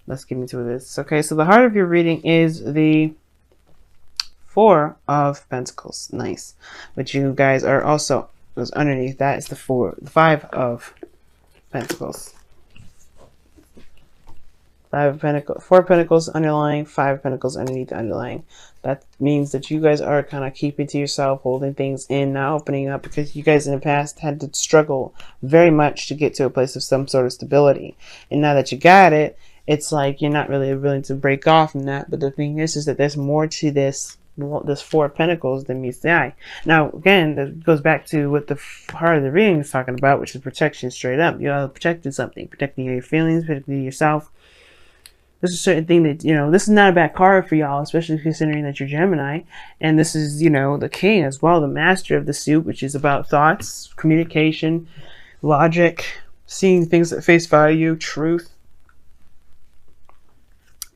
let's get into this. Okay, so the heart of your reading is the Four of Pentacles. Nice. But you guys are also, because underneath that is the Five of Pentacles. Five of Pentacles, Four of Pentacles underlying, Five of Pentacles underneath the underlying. That means that you guys are kind of keeping to yourself, holding things in, not opening up, because you guys in the past had to struggle very much to get to a place of some sort of stability. And now that you got it, it's like you're not really willing to break off from that. But the thing is that there's more to this Four of Pentacles than meets the eye. Now, again, that goes back to what the heart of the reading is talking about, which is protection straight up. You're protecting something, protecting your feelings, protecting yourself. There's a certain thing that, this is not a bad card for y'all, especially considering that you're Gemini. And this is, the king as well, the master of the suit, which is about thoughts, communication, logic, seeing things at face value, truth.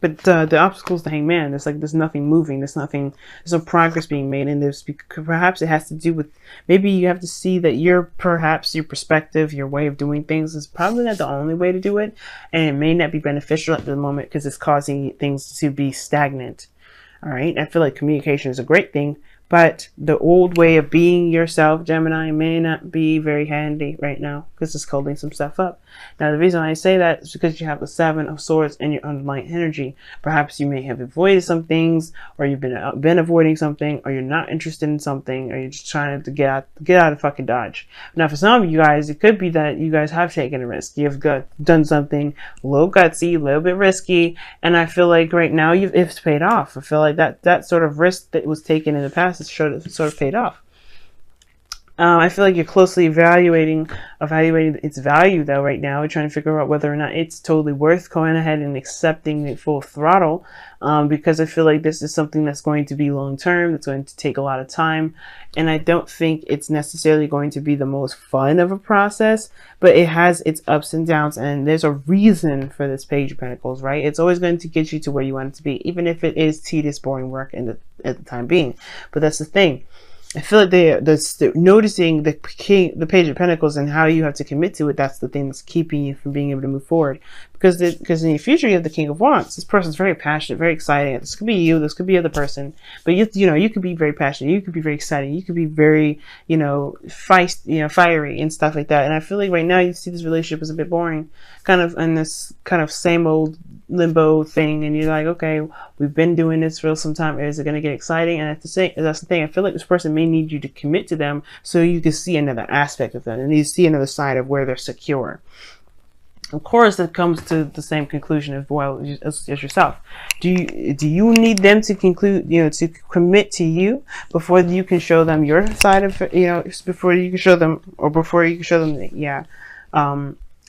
But the obstacles to Hangman, there's nothing moving, there's no progress being made, and perhaps it has to do with, maybe you have to see that perhaps your perspective, your way of doing things is probably not the only way to do it, and it may not be beneficial at the moment because it's causing things to be stagnant. All right, I feel like communication is a great thing, but the old way of being yourself, Gemini, may not be very handy right now because it's holding some stuff up. Now, the reason I say that is because you have the Seven of Swords in your underlying energy. Perhaps you may have avoided some things, or you've been avoiding something, or you're not interested in something, or you're just trying to get out of fucking Dodge. Now, for some of you guys, it could be that you guys have taken a risk. You've done something a little gutsy, a little bit risky, and I feel like right now it's paid off. I feel like that sort of risk that was taken in the past has sort of paid off. I feel like you're closely evaluating its value though right now. We're trying to figure out whether or not it's totally worth going ahead and accepting it full throttle, because I feel like this is something that's going to be long term, that's going to take a lot of time, and I don't think it's necessarily going to be the most fun of a process, but it has its ups and downs, and there's a reason for this Page of Pentacles, right? It's always going to get you to where you want it to be, even if it is tedious, boring work at the time being. But that's the thing. I feel like they're noticing the Page of Pentacles and how you have to commit to it. That's the thing that's keeping you from being able to move forward. Because in the future you have the King of Wands. This person's very passionate, very exciting. This could be you. This could be other person. But you could be very passionate. You could be very exciting. You could be very fiery and stuff like that. And I feel like right now you see this relationship as a bit boring, kind of in this kind of same old limbo thing, and you're like, okay, we've been doing this for some time. Is it going to get exciting? And that's the thing. I feel like this person may need you to commit to them so you can see another aspect of them, and you see another side of where they're secure. Of course, that comes to the same conclusion as yourself. Do you need them to to commit to you before you can show them your side of before you can show them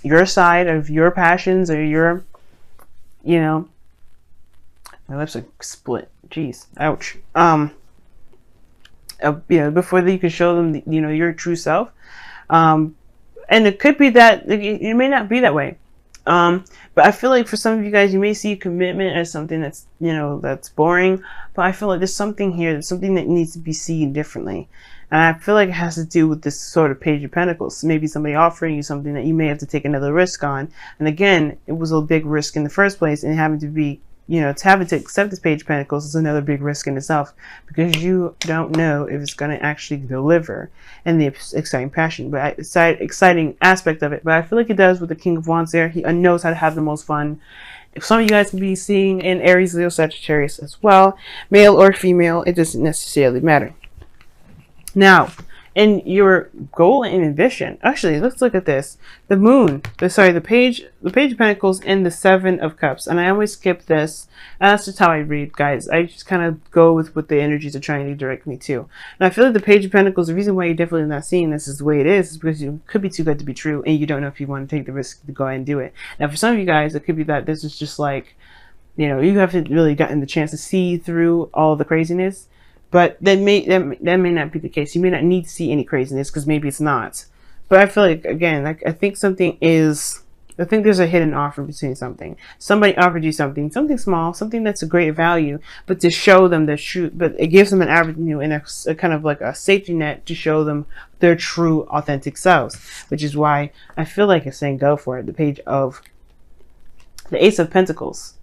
your side of your passions or your my lips are split. Jeez, ouch. Before you can show them your true self. And it could be that it may not be that way. But I feel like for some of you guys, you may see commitment as something that's, that's boring. But I feel like there's something here, there's something that needs to be seen differently. And I feel like it has to do with this sort of Page of Pentacles. Maybe somebody offering you something that you may have to take another risk on. And again, it was a big risk in the first place, and having to be having to accept this Page of Pentacles is another big risk in itself, because you don't know if it's going to actually deliver and the exciting passion, but exciting aspect of it. But I feel like it does with the King of Wands there. He knows how to have the most fun. If some of you guys can be seeing in Aries, Leo, Sagittarius as well, male or female, it doesn't necessarily matter. Now, in your goal and ambition, actually, let's look at this. The Moon, the Page of Pentacles and the Seven of Cups. And I always skip this. And that's just how I read, guys. I just kind of go with what the energies are trying to direct me to. And I feel like the Page of Pentacles, the reason why you're definitely not seeing this is the way it is because it could be too good to be true, and you don't know if you want to take the risk to go ahead and do it. Now, for some of you guys, it could be that this is just like, you haven't really gotten the chance to see through all the craziness. But that may not be the case. You may not need to see any craziness because maybe it's not. But I feel like, again, I think there's a hidden offer between something. Somebody offered you something small, something that's a great value, but to show them the truth. But it gives them an avenue and a kind of like a safety net to show them their true, authentic selves. Which is why I feel like it's saying go for it. The Page of The Ace of Pentacles.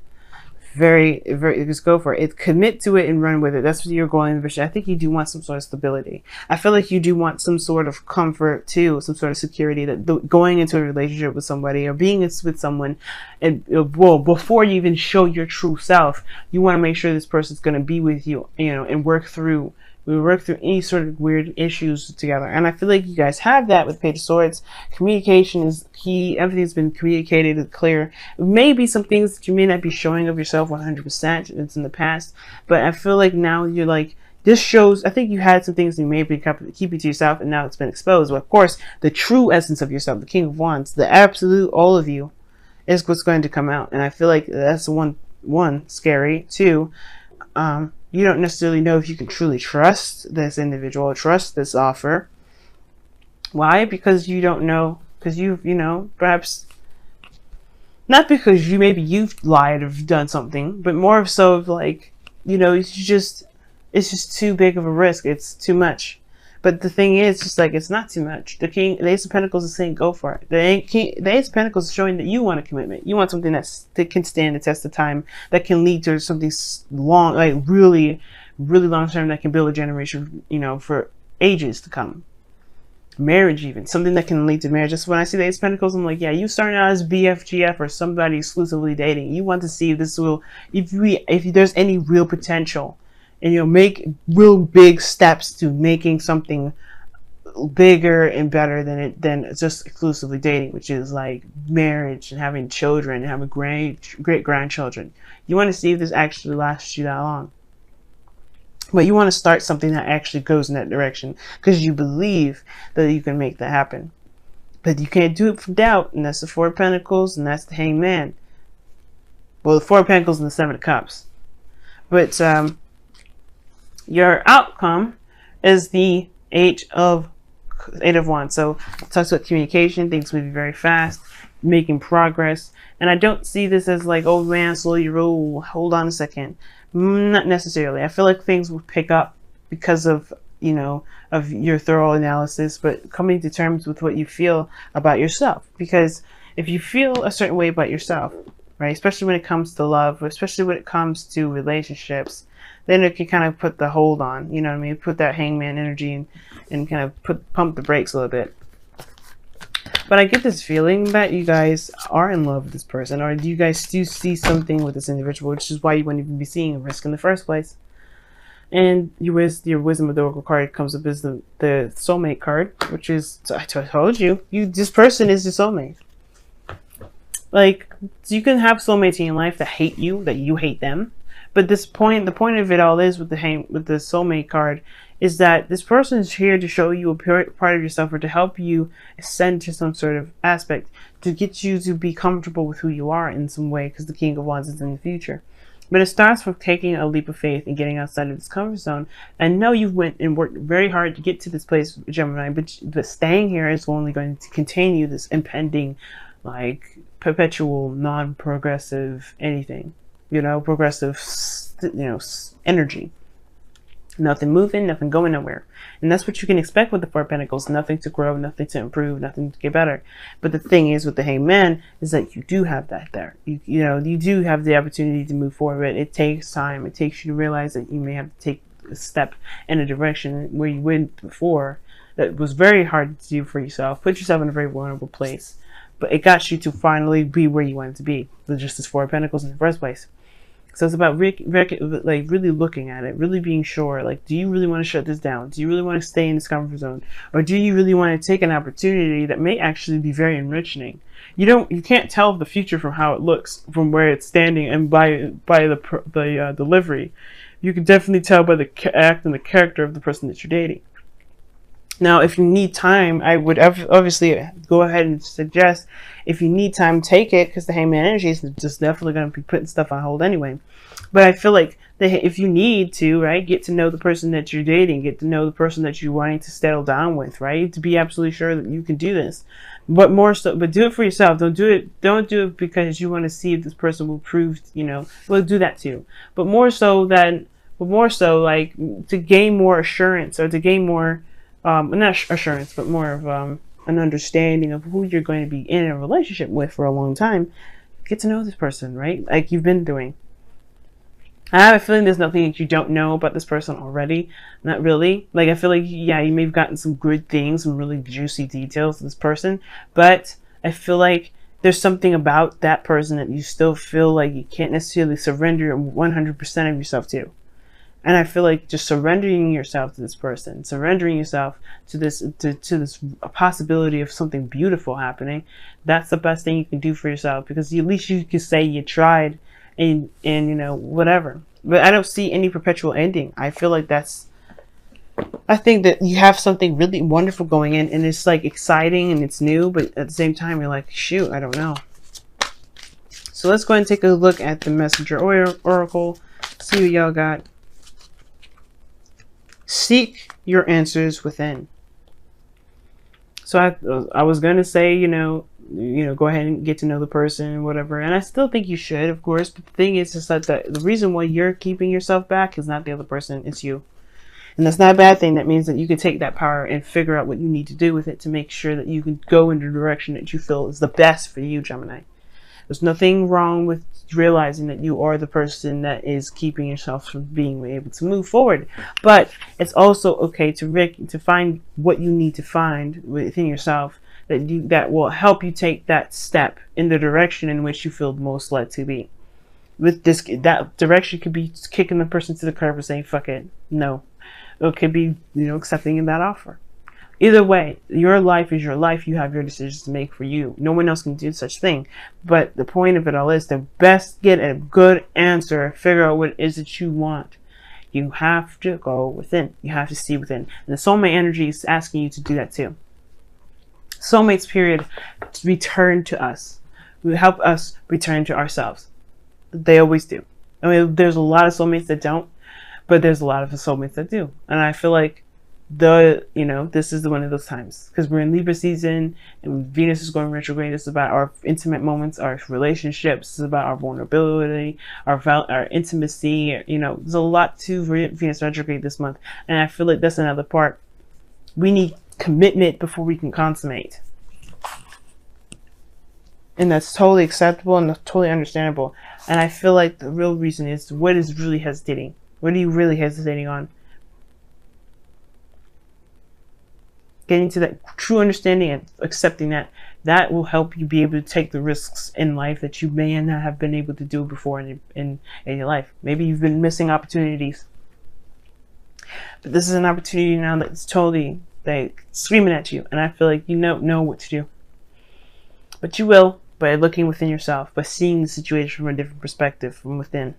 Very, just go for it. Commit to it and run with it. That's what you're going for. I think you do want some sort of stability. I feel like you do want some sort of comfort too, some sort of security, that going into a relationship with somebody or being with someone, and well, before you even show your true self, you want to make sure this person's going to be with you, and work through any sort of weird issues together. And I feel like you guys have that with Page of Swords. Communication is key. Everything's been communicated and clear. Maybe some things that you may not be showing of yourself 100%. It's in the past. But I feel like now you're like, this shows, I think you had some things you may be keeping to yourself, and now it's been exposed. But of course, the true essence of yourself, the King of Wands, the absolute all of you, is what's going to come out. And I feel like that's one scary. Two, you don't necessarily know if you can truly trust this individual, trust this offer. Why? Because you don't know, because perhaps not because you've lied or done something, but more so of like, it's just too big of a risk. It's too much. But the thing is, just like, it's not too much. The Ace of Pentacles is saying go for it. The Ace of Pentacles is showing that you want a commitment. You want something that can stand the test of time, that can lead to something long, like really, really long term, that can build a generation, for ages to come. Marriage, even something that can lead to marriage. Just when I see the Ace of Pentacles, I'm like, yeah, you starting out as BFGF or somebody exclusively dating. You want to see if this will, if there's any real potential. And make real big steps to making something bigger and better than just exclusively dating, which is like marriage and having children and having great grandchildren. You want to see if this actually lasts you that long. But you want to start something that actually goes in that direction, because you believe that you can make that happen. But you can't do it from doubt, and that's the Four of Pentacles, and that's the Hanged Man. Well, the Four of Pentacles and the Seven of Cups. But your outcome is the Eight of Wands. So it talks about communication, things moving very fast, making progress. And I don't see this as like, oh man, slow your roll, hold on a second. Not necessarily. I feel like things will pick up because of of your thorough analysis, but coming to terms with what you feel about yourself. Because if you feel a certain way about yourself, right, especially when it comes to love, especially when it comes to relationships, then it can kind of put the hold on, put that hangman energy and kind of pump the brakes a little bit. But I get this feeling that you guys are in love with this person, or you guys do see something with this individual, which is why you wouldn't even be seeing a risk in the first place. And your Wisdom of the Oracle card comes up as the soulmate card, which is, I told you, this person is your soulmate. Like, you can have soulmates in your life that hate you, that you hate them. But the point of it all is with the soulmate card is that this person is here to show you a part of yourself, or to help you ascend to some sort of aspect, to get you to be comfortable with who you are in some way, because the King of Wands is in the future. But it starts with taking a leap of faith and getting outside of this comfort zone. I know you've went and worked very hard to get to this place, Gemini, but staying here is only going to continue this impending, like, perpetual, non-progressive anything. Progressive, energy. Nothing moving, nothing going nowhere. And that's what you can expect with the Four of Pentacles. Nothing to grow, nothing to improve, nothing to get better. But the thing is with the Hanged Man is that you do have that there. You do have the opportunity to move forward. It takes time. It takes you to realize that you may have to take a step in a direction where you went before that was very hard to do for yourself. Put yourself in a very vulnerable place. But it got you to finally be where you wanted to be. Just as Four of Pentacles in the first place. So it's about really looking at it, really being sure, like, do you really want to shut this down? Do you really want to stay in this comfort zone? Or do you really want to take an opportunity that may actually be very enriching? You can't tell the future from how it looks, from where it's standing, and by the delivery. You can definitely tell by the act and the character of the person that you're dating. Now, if you need time, I would obviously go ahead and suggest, if you need time, take it, because the Hangman energy is just definitely going to be putting stuff on hold anyway. But I feel like if you need to, right, get to know the person that you're dating, get to know the person that you're wanting to settle down with, right, to be absolutely sure that you can do this. But do it for yourself. Don't do it because you want to see if this person will prove, well, do that too. But more so, like, to gain more assurance, or to gain more, not assurance, but more of an understanding of who you're going to be in a relationship with for a long time. get to know this person, right? Like you've been doing. I have a feeling there's nothing that you don't know about this person already. Not really. Like, I feel like, yeah, you may have gotten some good things, some really juicy details of this person, but I feel like there's something about that person that you still feel like you can't necessarily surrender 100% of yourself to. And I feel like just surrendering yourself to this person, surrendering yourself to this this possibility of something beautiful happening, that's the best thing you can do for yourself, because at least you can say you tried, and you know, whatever. But I don't see any perpetual ending. I feel like I think that you have something really wonderful going in, and it's like exciting and it's new, but at the same time you're like, shoot, I don't know. So let's go ahead and take a look at the Messenger Oracle, see what y'all got. Seek your answers within. So I was going to say, you know, go ahead and get to know the person and whatever. And I still think you should, of course. But the thing is that the reason why you're keeping yourself back is not the other person, it's you. And that's not a bad thing. That means that you can take that power and figure out what you need to do with it to make sure that you can go in the direction that you feel is the best for you, Gemini. There's nothing wrong with realizing that you are the person that is keeping yourself from being able to move forward. But it's also okay to find what you need to find within yourself that will help you take that step in the direction in which you feel most led to be. With this, that direction could be kicking the person to the curb and saying, fuck it, no. It could be, accepting that offer. Either way, your life is your life. You have your decisions to make for you. No one else can do such thing. But the point of it all is to best get a good answer, figure out what it is that you want. You have to go within. You have to see within. And the soulmate energy is asking you to do that too. Soulmates, period, to return to us. We help us return to ourselves. They always do. I mean, there's a lot of soulmates that don't, but there's a lot of soulmates that do. And I feel like this is one of those times, because we're in Libra season and Venus is going retrograde. This is about our intimate moments, our relationships. This is about our vulnerability, our intimacy. There's a lot to Venus retrograde this month, and I feel like that's another part. We need commitment before we can consummate, and that's totally acceptable and totally understandable. And I feel like the real reason is, what is really hesitating? What are you really hesitating on? Getting to that true understanding and accepting that will help you be able to take the risks in life that you may not have been able to do before in your life. Maybe you've been missing opportunities, but this is an opportunity now that's totally like screaming at you, and I feel like you know what to do. But you will, by looking within yourself, by seeing the situation from a different perspective from within.